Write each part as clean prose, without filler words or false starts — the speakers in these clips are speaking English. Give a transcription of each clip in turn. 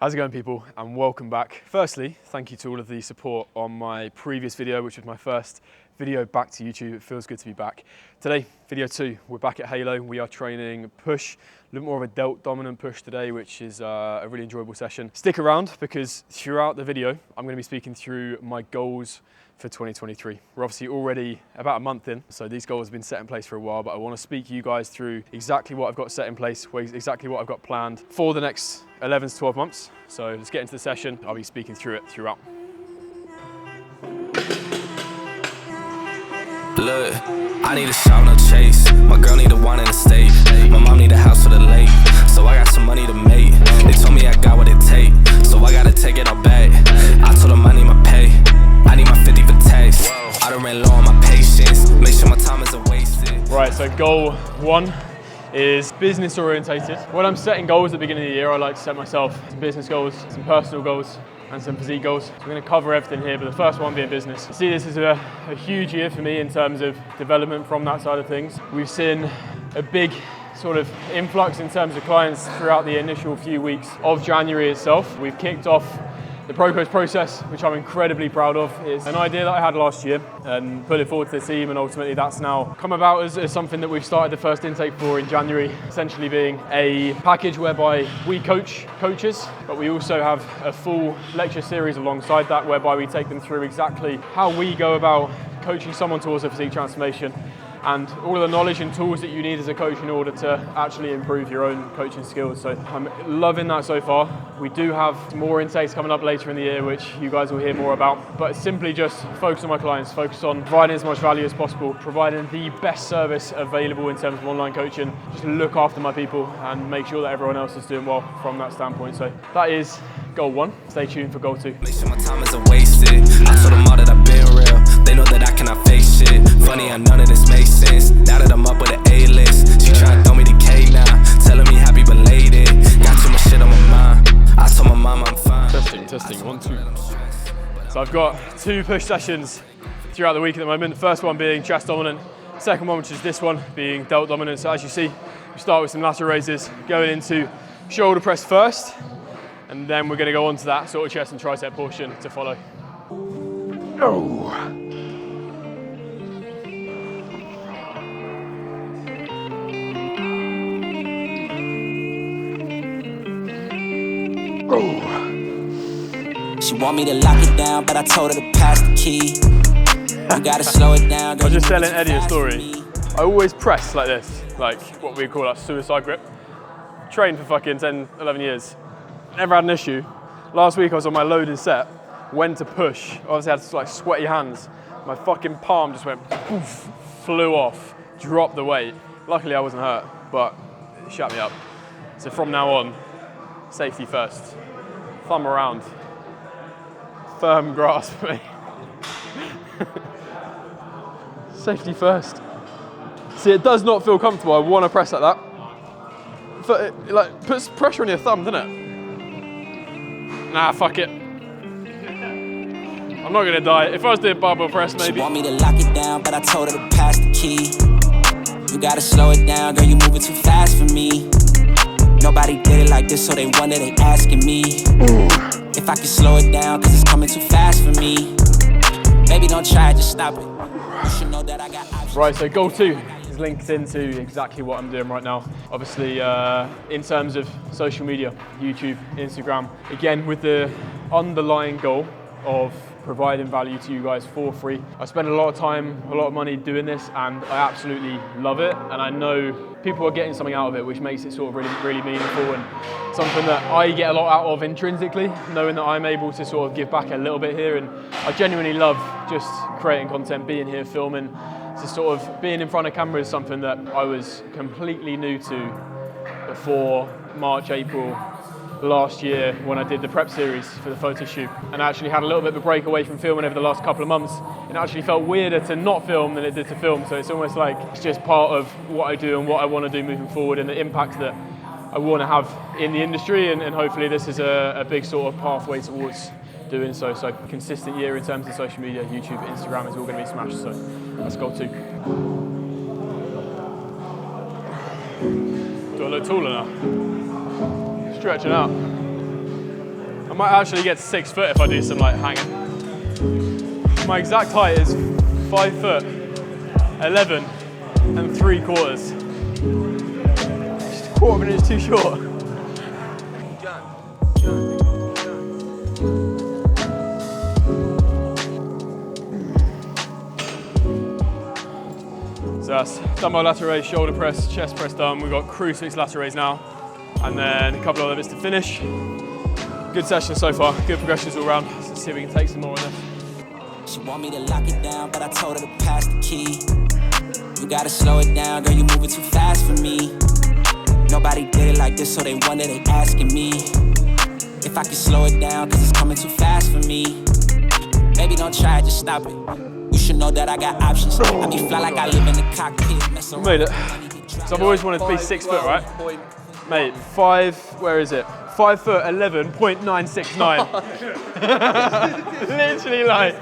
How's it going, people, and welcome back. Firstly, thank you to all of the support on my previous video, which was my first video back to YouTube. It feels good to be back. Today, video 2, we're back at Halo. We are training push, a little more of a delt dominant push today, which is a really enjoyable session. Stick around because throughout the video, I'm going to be speaking through my goals for 2023. We're obviously already about a month in, so these goals have been set in place for a while, but I want to speak you guys through exactly what I've got set in place, exactly what I've got planned for the next 11 to 12 months. So let's get into the session. I'll be speaking through it throughout. Look, I need a shout, no chase. My girl need a wine in the state. My mom need a house for the lake. So I got some money to make. They told me I got what it take, so I gotta take it all back. I told them I need my pay. I need my 50 for tax. I done ran low on my patience. Make sure my time isn't wasted. Right, so goal 1 is business orientated. When I'm setting goals at the beginning of the year, I like to set myself some business goals, some personal goals, and some physique goals. So we're going to cover everything here, but the first one being business. I see this as a huge year for me in terms of development from that side of things. We've seen a big sort of influx in terms of clients throughout the initial few weeks of January itself. We've kicked off the Pro Coach process, which I'm incredibly proud of. It's an idea that I had last year and put it forward to the team, and ultimately that's now come about as something that we've started the first intake for in January, essentially being a package whereby we coach coaches, but we also have a full lecture series alongside that whereby we take them through exactly how we go about coaching someone towards a physique transformation and all of the knowledge and tools that you need as a coach in order to actually improve your own coaching skills. So I'm loving that so far. We do have more intakes coming up later in the year, which you guys will hear more about, but simply just focus on my clients, focus on providing as much value as possible, providing the best service available in terms of online coaching, just look after my people and make sure that everyone else is doing well from that standpoint. So that is goal 1. Stay tuned for goal 2. Make sure my time isn't wasted. I told them all that I've been real. They know that I cannot face shit. Funny how none of this makes sense. Now that I'm up with an A-list, she trying to throw me the K now, telling me happy belated. Got too much shit on my mind. I told my mom I'm fine. Testing, 1, 2. So I've got 2 push sessions throughout the week at the moment. The first one being chest dominant. Second one, which is this one, being delt dominant. So as you see, we start with some lateral raises, going into shoulder press first, and then we're going to go on to that sort of chest and tricep portion to follow. Oh. She want me to lock it down, but I told her to pass the key. You gotta slow it down. I was just telling Eddie a story. I always press like this, like what we call a suicide grip. Trained for fucking 10, 11 years. Never had an issue. Last week I was on my loading set, went to push. Obviously I had like sweaty hands. My fucking palm just went poof, flew off, dropped the weight. Luckily I wasn't hurt, but it shut me up. So from now on, safety first. Thumb around. Firm grasp, mate. Safety first. See, it does not feel comfortable. I want to press like that. But it like puts pressure on your thumb, doesn't it? Nah, fuck it. I'm not gonna die. If I was doing barbell press, maybe. She want me to lock it down, but I told her to pass the key. You gotta slow it down, girl, you moving too fast for me. Nobody did it like this, so they wonder, they asking me if I can slow it down, cause it's coming too fast for me. Baby, don't try it, just stop it. You should know that I got options. Right, so goal 2 is linked into exactly what I'm doing right now. Obviously, in terms of social media, YouTube, Instagram, again, with the underlying goal of providing value to you guys for free. I spend a lot of time, a lot of money doing this, and I absolutely love it. And I know people are getting something out of it, which makes it sort of really, really meaningful and something that I get a lot out of intrinsically, knowing that I'm able to sort of give back a little bit here. And I genuinely love just creating content, being here, filming. So sort of being in front of camera is something that I was completely new to before March, April last year when I did the prep series for the photo shoot, and I actually had a little bit of a break away from filming over the last couple of months. It actually felt weirder to not film than it did to film, so it's almost like it's just part of what I do and what I want to do moving forward and the impact that I want to have in the industry, and hopefully this is a big sort of pathway towards doing so. So consistent year in terms of social media, YouTube, Instagram is all going to be smashed, so let's go 2. Do I look taller now? Stretching out. might actually get to 6 foot if I do some like hanging. My exact height is 5 foot 11 and 3/4. Just a quarter of an inch too short. So that's dumbbell lateral raise, shoulder press, chest press done. We've got crucifix lateral raise now, and then a couple of other bits to finish. Good session so far, good progressions all around. Let's see if we can take some more on this. She want me to lock it down, but I told her to pass the key. You gotta slow it down, girl, you moving too fast for me. Nobody did it like this, so they wonder, they asking me if I can slow it down, cause it's coming too fast for me. Baby, don't try it, just stop it. You should know that I got options. I be fly like I live in the cockpit. Made it. So I've always wanted to be 6 foot, right? Mate, 5 foot 11.969. Literally like,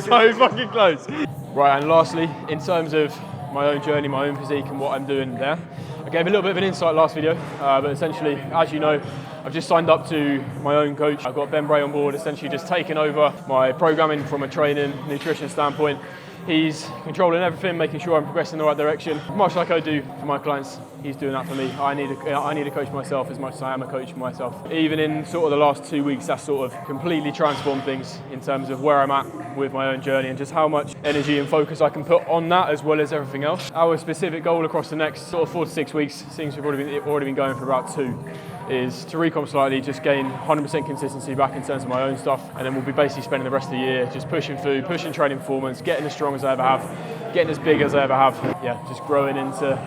so fucking close. Right, and lastly, in terms of my own journey, my own physique and what I'm doing there, I gave a little bit of an insight last video, but essentially, as you know, I've just signed up to my own coach. I've got Ben Bray on board, essentially just taking over my programming from a training, nutrition standpoint. He's controlling everything, making sure I'm progressing in the right direction. Much like I do for my clients, he's doing that for me. I need a coach myself as much as I am a coach for myself. Even in sort of the last 2 weeks, that's sort of completely transformed things in terms of where I'm at with my own journey and just how much energy and focus I can put on that as well as everything else. Our specific goal across the next sort of 4 to 6 weeks, since we've already been going for about 2, is to recomp slightly, just gain 100% consistency back in terms of my own stuff, and then we'll be basically spending the rest of the year just pushing food, pushing training performance, getting as strong as I ever have, getting as big as I ever have. Yeah, just growing into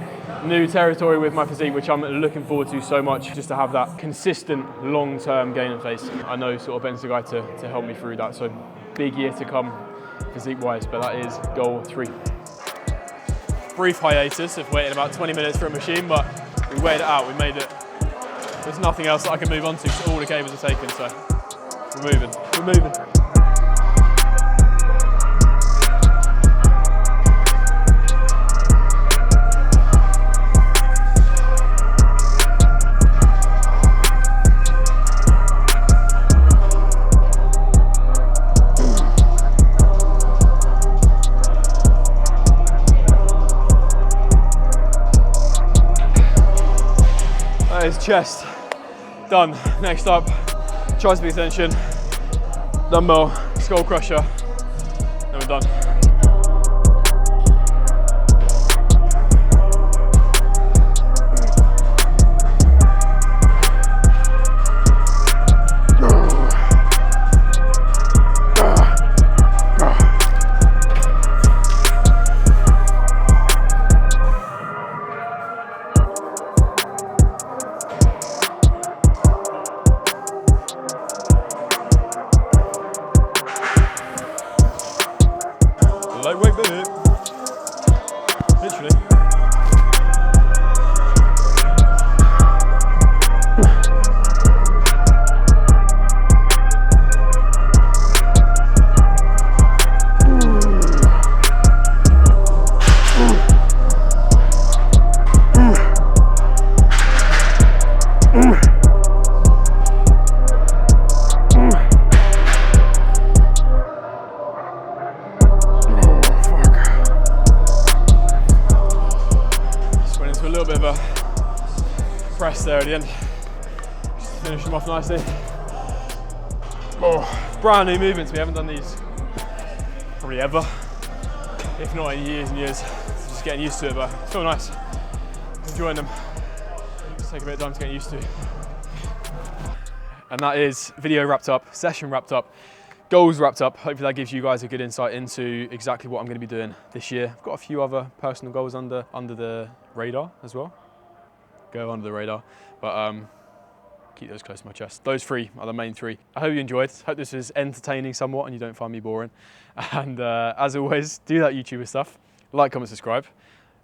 new territory with my physique, which I'm looking forward to so much, just to have that consistent long-term gain in face. I know sort of Ben's the guy to help me through that, so big year to come physique-wise, but that is goal 3. Brief hiatus of waiting about 20 minutes for a machine, but we weighed it out, we made it. There's nothing else that I can move on to, so all the cables are taken, so we're moving. That is chest. Done. Next up, tricep extension, dumbbell, skull crusher, then we're done. Lightweight, baby. Literally. A little bit of a press there at the end, just to finish them off nicely. Oh, brand new movements, we haven't done these probably ever, if not in years and years. Just getting used to it, but it's so nice, enjoying them. Just take a bit of time to get used to. And that is video wrapped up, session wrapped up, goals wrapped up. Hopefully that gives you guys a good insight into exactly what I'm going to be doing this year. I've got a few other personal goals under the radar as well. Go under the radar, but keep those close to my chest. Those 3 are the main 3. I hope you enjoyed. Hope this was entertaining somewhat and you don't find me boring. And as always, do that YouTuber stuff. Like, comment, subscribe,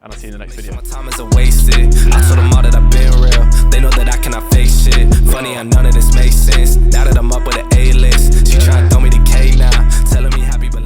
and I'll see you in the next video. My time isn't wasted. I told them all that I've been real. They know that I cannot face shit. Funny how none of this makes sense. Now that I'm up with an A-list, she trying to throw me the K now, telling me happy but